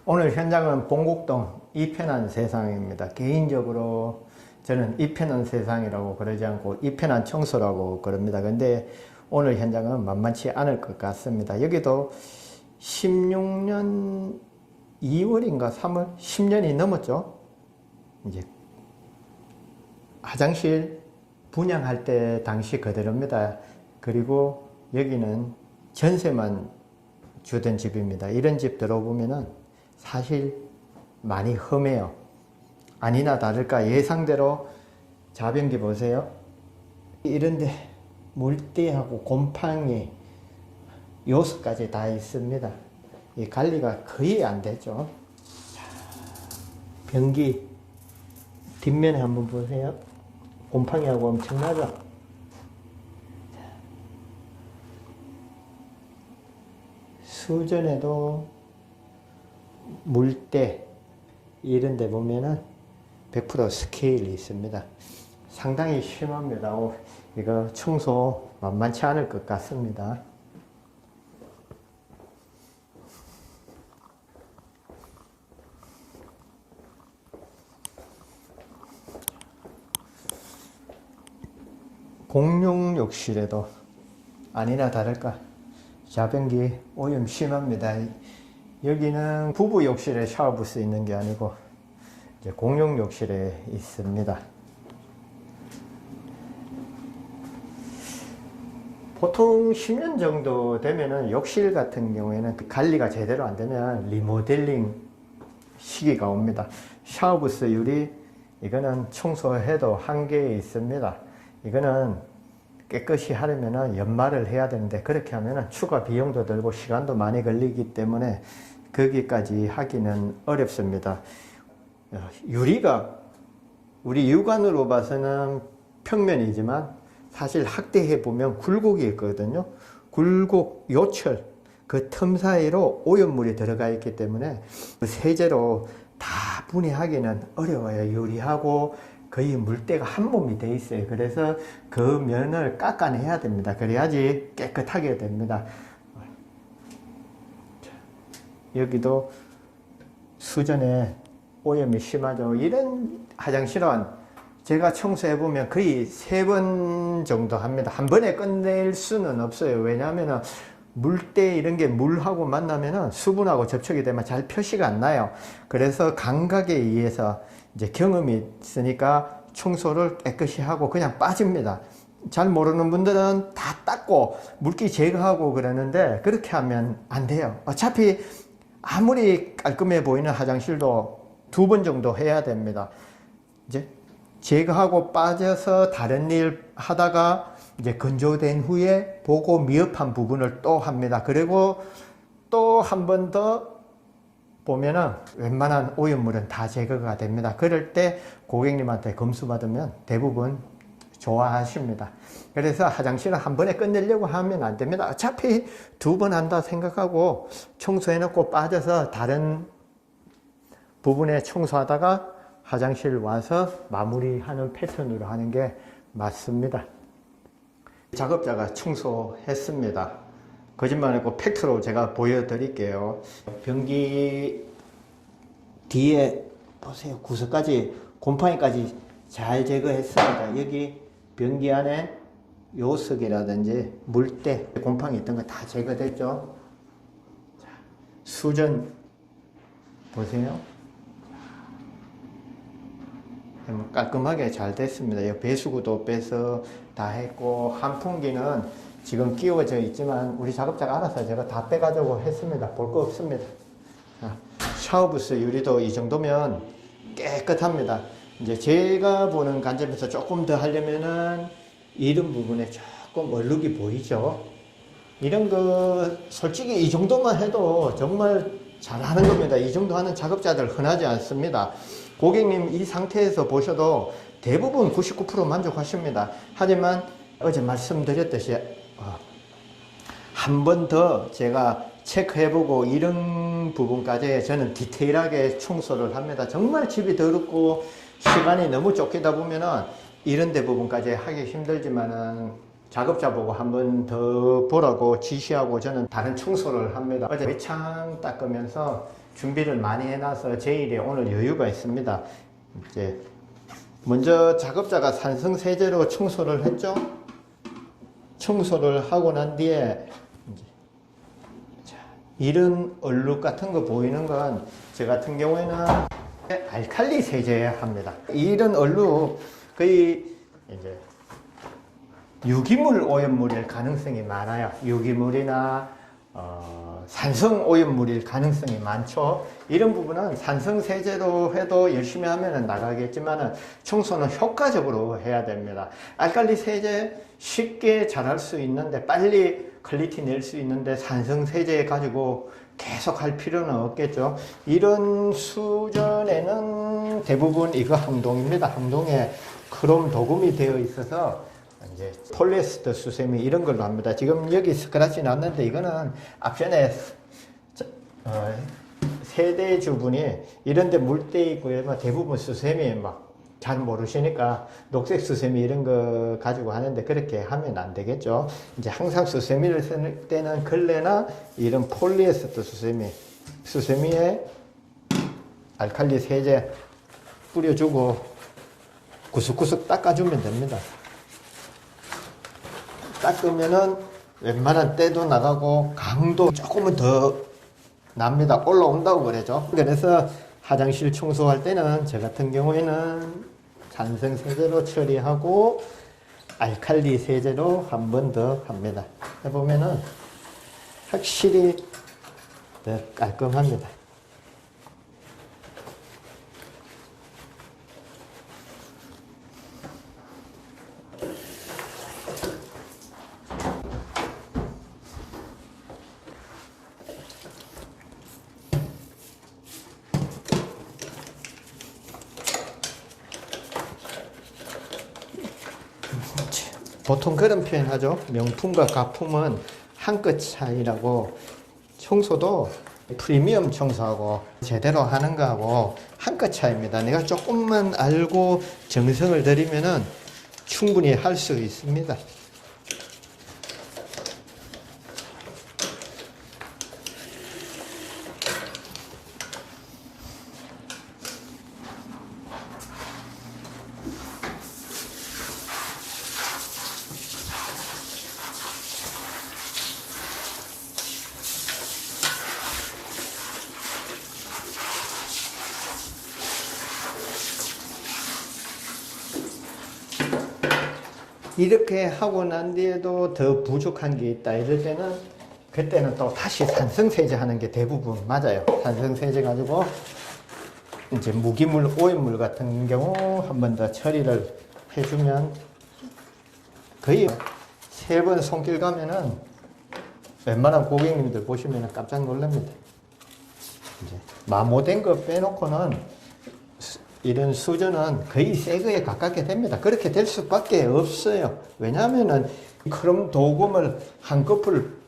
오늘 현장은 봉곡동 이편한 세상입니다. 개인적으로 저는 이편한 세상이라고 그러지 않고 이편한 청소라고 그럽니다. 근데 오늘 현장은 만만치 않을 것 같습니다. 여기도 16년 2월인가 3월 10년이 넘었죠. 이제 화장실 분양할 때 당시 그대로입니다. 그리고 여기는 전세만 주던 집입니다. 이런 집 들어보면은 사실 많이 험해요. 아니나 다를까 예상대로 자변기 보세요. 이런데 물때하고 곰팡이 요소까지 다 있습니다. 이 관리가 거의 안 되죠. 변기 뒷면에 한번 보세요. 곰팡이하고 엄청나죠. 수전에도 물때 이런 데 보면은 100% 스케일이 있습니다. 상당히 심합니다. 이거 청소 만만치 않을 것 같습니다. 공용 욕실에도 아니나 다를까 자변기 오염 심합니다. 여기는 부부 욕실에 샤워부스 있는 게 아니고 이제 공용 욕실에 있습니다. 보통 10년 정도 되면은 욕실 같은 경우에는 관리가 제대로 안 되면 리모델링 시기가 옵니다. 샤워부스 유리 이거는 청소해도 한계에 있습니다. 이거는 깨끗이 하려면 연마를 해야 되는데 그렇게 하면 추가 비용도 들고 시간도 많이 걸리기 때문에 거기까지 하기는 어렵습니다. 유리가 우리 육안으로 봐서는 평면이지만 사실 확대해 보면 굴곡이 있거든요. 굴곡 요철 그 틈 사이로 오염물이 들어가 있기 때문에 세제로 다 분해하기는 어려워요. 유리하고 거의 물때가 한 몸이 돼 있어요. 그래서 그 면을 깎아내야 됩니다. 그래야지 깨끗하게 됩니다. 여기도 수전에 오염이 심하죠. 이런 화장실은 제가 청소해 보면 거의 3번 정도 합니다. 한 번에 끝낼 수는 없어요. 왜냐하면 물때 이런 게 물하고 만나면 수분하고 접촉이 되면 잘 표시가 안 나요. 그래서 감각에 의해서 이제 경험이 있으니까 청소를 깨끗이 하고 그냥 빠집니다. 잘 모르는 분들은 다 닦고 물기 제거하고 그러는데 그렇게 하면 안 돼요. 어차피 아무리 깔끔해 보이는 화장실도 2번 정도 해야 됩니다. 이제 제거하고 빠져서 다른 일 하다가 이제 건조된 후에 보고 미흡한 부분을 또 합니다. 그리고 또 한 번 더 보면은 웬만한 오염물은 다 제거가 됩니다. 그럴 때 고객님한테 검수 받으면 대부분 좋아하십니다. 그래서 화장실을 한 번에 끝내려고 하면 안 됩니다. 어차피 2번 한다 생각하고 청소해 놓고 빠져서 다른 부분에 청소하다가 화장실 와서 마무리하는 패턴으로 하는 게 맞습니다. 작업자가 청소했습니다. 거짓말 아니고 팩트로 제가 보여드릴게요. 변기 뒤에 보세요. 구석까지 곰팡이까지 잘 제거했습니다. 여기 변기 안에 요석이라든지 물때 곰팡이 있던 거 다 제거됐죠. 수전 보세요. 깔끔하게 잘 됐습니다. 배수구도 빼서 다 했고 환풍기는 지금 끼워져 있지만 우리 작업자가 알아서 제가 다 빼가지고 했습니다. 볼 거 없습니다. 샤워부스 유리도 이 정도면 깨끗합니다. 이제 제가 보는 관점에서 조금 더 하려면은 이런 부분에 조금 얼룩이 보이죠. 이런 거 솔직히 이 정도만 해도 정말 잘하는 겁니다. 이 정도 하는 작업자들 흔하지 않습니다. 고객님 이 상태에서 보셔도 대부분 99% 만족하십니다. 하지만 어제 말씀드렸듯이 한 번 더 제가 체크해보고 이런 부분까지 저는 디테일하게 청소를 합니다. 정말 집이 더럽고 시간이 너무 쫓기다 보면은 이런 데 부분까지 하기 힘들지만은 작업자 보고 한 번 더 보라고 지시하고 저는 다른 청소를 합니다. 어제 외창 닦으면서 준비를 많이 해놔서 제일에 오늘 여유가 있습니다. 이제 먼저 작업자가 산성세제로 청소를 했죠. 청소를 하고 난 뒤에 이제 이런 얼룩 같은 거 보이는 건 저 같은 경우에는 알칼리 세제합니다. 이런 얼룩 거의 이제 유기물 오염물일 가능성이 많아요. 유기물이나 산성 오염물일 가능성이 많죠. 이런 부분은 산성 세제로 해도 열심히 하면 나가겠지만 청소는 효과적으로 해야 됩니다. 알칼리 세제 쉽게 잘할 수 있는데 빨리 퀄리티 낼 수 있는데 산성 세제 가지고 계속 할 필요는 없겠죠. 이런 수전에는 대부분 이거 항동입니다. 항동에 크롬 도금이 되어 있어서 이제 폴리에스터 수세미 이런 걸로 합니다. 지금 여기 스크래치 났는데 이거는 앞전에 세대 주분이 이런데 물때 있고요. 대부분 수세미 막 잘 모르시니까 녹색 수세미 이런 거 가지고 하는데 그렇게 하면 안 되겠죠. 이제 항상 수세미를 쓸 때는 걸레나 이런 폴리에스터 수세미에 알칼리 세제 뿌려주고 구석구석 닦아주면 됩니다. 닦으면은 웬만한 때도 나가고 강도 조금은 더 납니다. 올라온다고 그러죠. 그래서 화장실 청소할 때는 저 같은 경우에는 산성 세제로 처리하고 알칼리 세제로 한 번 더 합니다. 해보면은 확실히 더 깔끔합니다. 보통 그런 표현 하죠. 명품과 가품은 한 끗 차이라고. 청소도 프리미엄 청소하고 제대로 하는 거하고 한 끗 차이입니다. 내가 조금만 알고 정성을 들이면은 충분히 할 수 있습니다. 이렇게 하고 난 뒤에도 더 부족한 게 있다 이럴 때는 그때는 또 다시 산성세제 하는 게 대부분 맞아요. 산성세제 가지고 이제 무기물 오염물 같은 경우 한 번 더 처리를 해주면 거의 3번 손길 가면은 웬만한 고객님들 보시면 깜짝 놀랍니다. 이제 마모된 거 빼놓고는 이런 수전은 거의 새 거에 가깝게 됩니다. 그렇게 될 수밖에 없어요. 왜냐하면은 크롬 도금을 한꺼풀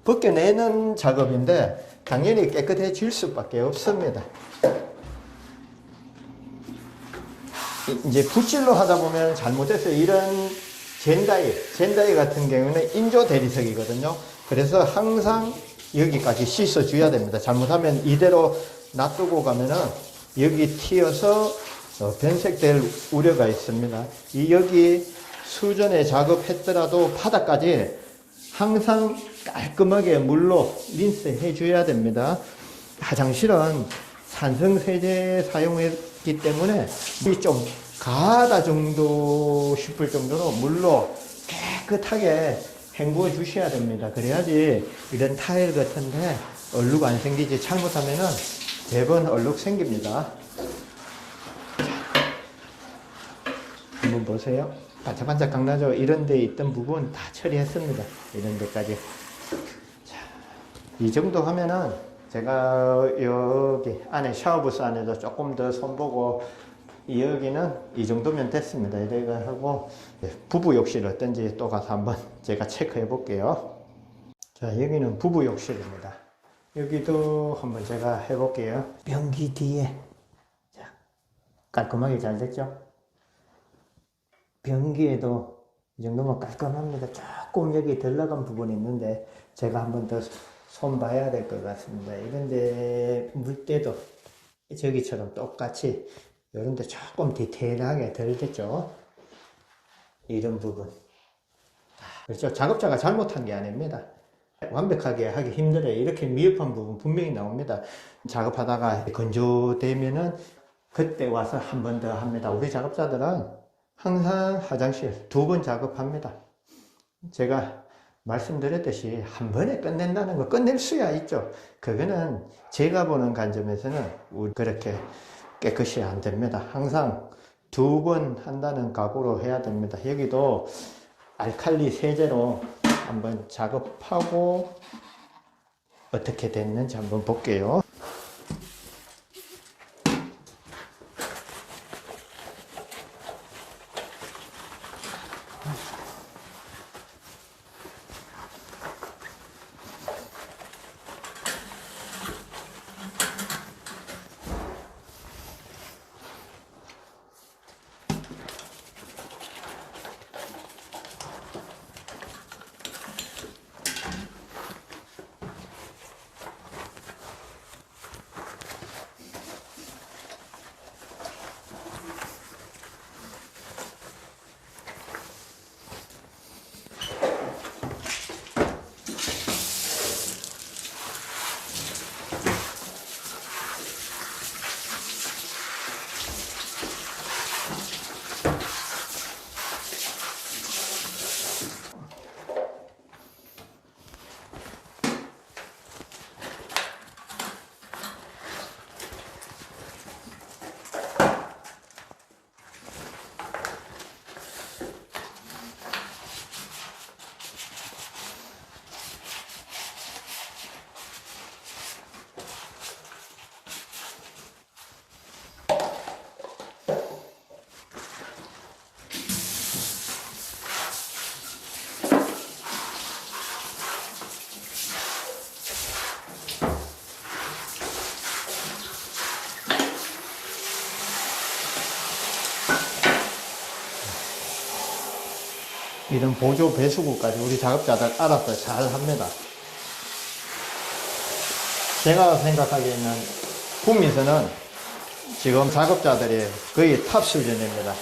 벗겨내는 작업인데 당연히 깨끗해질 수밖에 없습니다. 이제 붓질로 하다 보면 잘못해서 이런 젠다이 같은 경우는 인조 대리석이거든요. 그래서 항상 여기까지 씻어줘야 됩니다. 잘못하면 이대로 놔두고 가면은 여기 튀어서 변색될 우려가 있습니다. 여기 수전에 작업했더라도 바닥까지 항상 깔끔하게 물로 린스 해줘야 됩니다. 화장실은 산성세제 사용했기 때문에 좀 가하다 정도 싶을 정도로 물로 깨끗하게 헹구어 주셔야 됩니다. 그래야지 이런 타일 같은데 얼룩 안 생기지. 잘못하면은 대번 얼룩 생깁니다. 한번 보세요. 반짝반짝 강나죠. 이런 데 있던 부분 다 처리했습니다. 이런 데까지. 자, 이 정도 하면은 제가 여기 안에 샤워부스 안에도 조금 더 손보고 여기는 이 정도면 됐습니다. 이래가 하고 부부 욕실 어떤지 또 가서 한번 제가 체크해 볼게요. 자, 여기는 부부 욕실입니다. 여기도 한번 제가 해볼게요. 변기 뒤에 자, 깔끔하게 잘 됐죠? 변기에도 이 정도면 깔끔합니다. 조금 여기 덜 나간 부분이 있는데 제가 한번 더 손 봐야 될 것 같습니다. 이런데 물때도 저기처럼 똑같이 이런데 조금 디테일하게 덜 됐죠. 이런 부분. 그렇죠. 작업자가 잘못한 게 아닙니다. 완벽하게 하기 힘들어요. 이렇게 미흡한 부분 분명히 나옵니다. 작업하다가 건조되면은 그때 와서 한 번 더 합니다. 우리 작업자들은 항상 화장실 2번 작업합니다. 제가 말씀드렸듯이 한 번에 끝낸다는 거 끝낼 수야 있죠. 그거는 제가 보는 관점에서는 그렇게 깨끗이 안 됩니다. 항상 2번 한다는 각오로 해야 됩니다. 여기도 알칼리 세제로 한번 작업하고 어떻게 됐는지 한번 볼게요. 이런 보조 배수구까지 우리 작업자들 알아서 잘 합니다. 제가 생각하기에는 북미에서는 지금 작업자들이 거의 탑 수준입니다.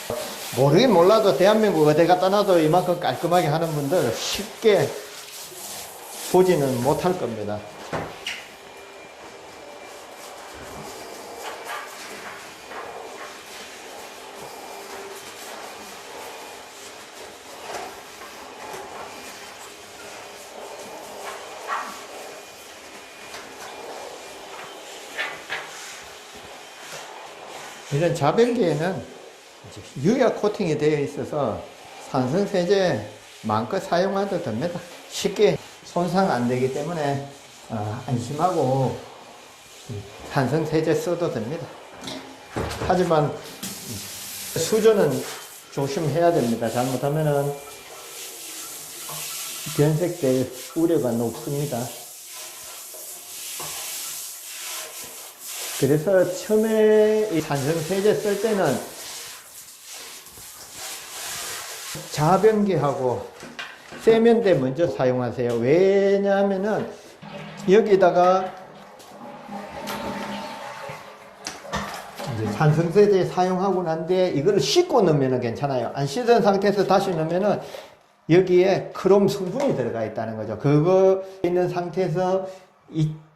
모르긴 몰라도 대한민국 어디 갖다 놔도 이만큼 깔끔하게 하는 분들 쉽게 보지는 못할 겁니다. 이런 자변기에는 유약 코팅이 되어 있어서 산성세제 마음껏 사용해도 됩니다. 쉽게 손상 안 되기 때문에 안심하고 산성세제 써도 됩니다. 하지만 수조는 조심해야 됩니다. 잘못하면은 변색될 우려가 높습니다. 그래서 처음에 이 산성세제 쓸 때는 자변기하고 세면대 먼저 사용하세요. 왜냐하면은 여기다가 이제 산성세제 사용하고 난 뒤에 이걸 씻고 넣으면 괜찮아요. 안 씻은 상태에서 다시 넣으면은 여기에 크롬 성분이 들어가 있다는 거죠. 그거 있는 상태에서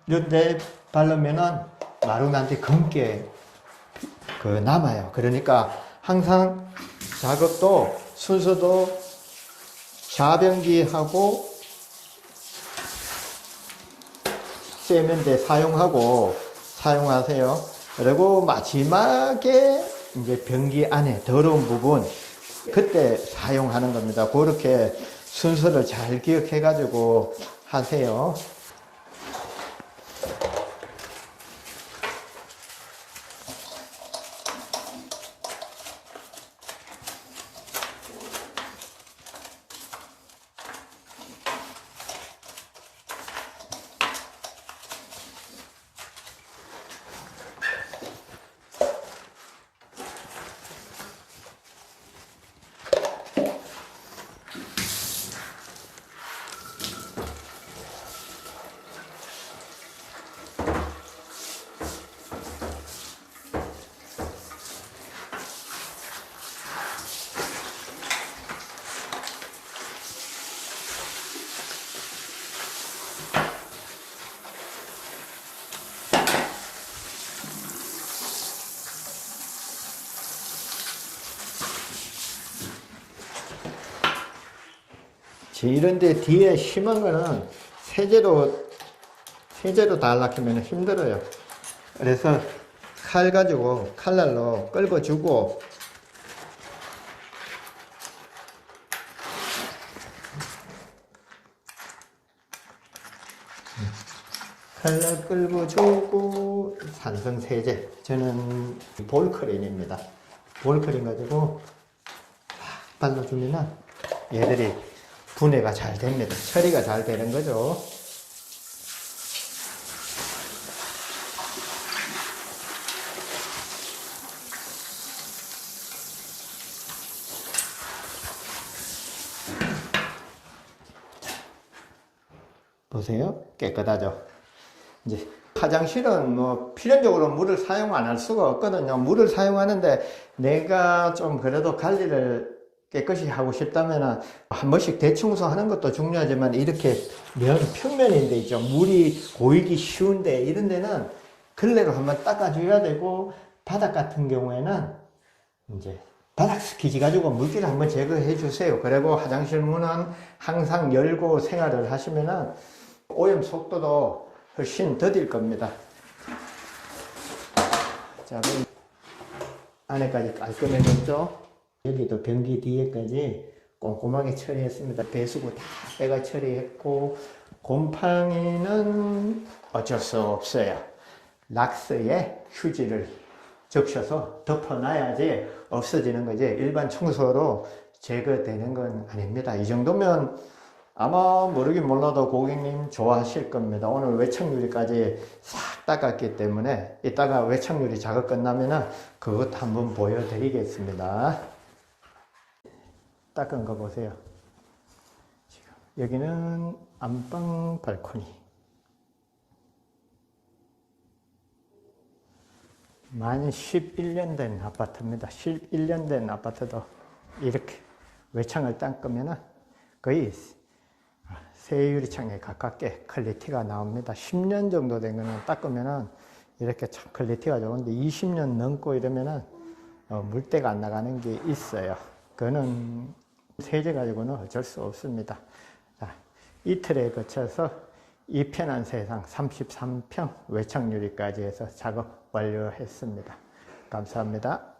이런데 바르면은 마루나한테 검게 남아요. 그러니까 항상 작업도 순서도 자변기하고 세면대 사용하세요. 그리고 마지막에 이제 변기 안에 더러운 부분 그때 사용하는 겁니다. 그렇게 순서를 잘 기억해 가지고 하세요. 이런데 뒤에 심한 거는 세제로 다 하려면 힘들어요. 그래서 칼 가지고 칼날로 끌어주고, 칼날 끌어주고 산성 세제, 저는 볼크린입니다. 볼크린 가지고 팍 발라주면 얘들이 분해가 잘 됩니다. 처리가 잘 되는 거죠. 보세요. 깨끗하죠. 이제 화장실은 뭐 필연적으로 물을 사용 안 할 수가 없거든요. 물을 사용하는데 내가 좀 그래도 관리를 깨끗이 하고 싶다면 한 번씩 대청소하는 것도 중요하지만, 이렇게 면 평면인데 있죠, 물이 고이기 쉬운데 이런 데는 걸레로 한번 닦아줘야 되고, 바닥 같은 경우에는 이제 바닥 스키지 가지고 물기를 한번 제거해 주세요. 그리고 화장실 문은 항상 열고 생활을 하시면은 오염 속도도 훨씬 더딜 겁니다. 자, 그럼 안에까지 깔끔해졌죠? 여기도 변기 뒤에까지 꼼꼼하게 처리했습니다. 배수구 다 빼가 처리했고, 곰팡이는 어쩔 수 없어요. 락스에 휴지를 적셔서 덮어놔야지 없어지는 거지, 일반 청소로 제거되는 건 아닙니다. 이 정도면 아마 모르긴 몰라도 고객님 좋아하실 겁니다. 오늘 외착유리까지 싹 닦았기 때문에 이따가 외착유리 작업 끝나면은 그것 한번 보여드리겠습니다. 닦은 거 보세요. 지금 여기는 안방 발코니. 만 11년 된 아파트입니다. 11년 된 아파트도 이렇게 외창을 닦으면 거의 새 유리창에 가깝게 퀄리티가 나옵니다. 10년 정도 된 거는 닦으면 이렇게 참 퀄리티가 좋은데, 20년 넘고 이러면 물때가 안 나가는 게 있어요. 그거는 세제 가지고는 어쩔 수 없습니다. 자, 이틀에 거쳐서 이 편한 세상 33평 외창유리까지 해서 작업 완료했습니다. 감사합니다.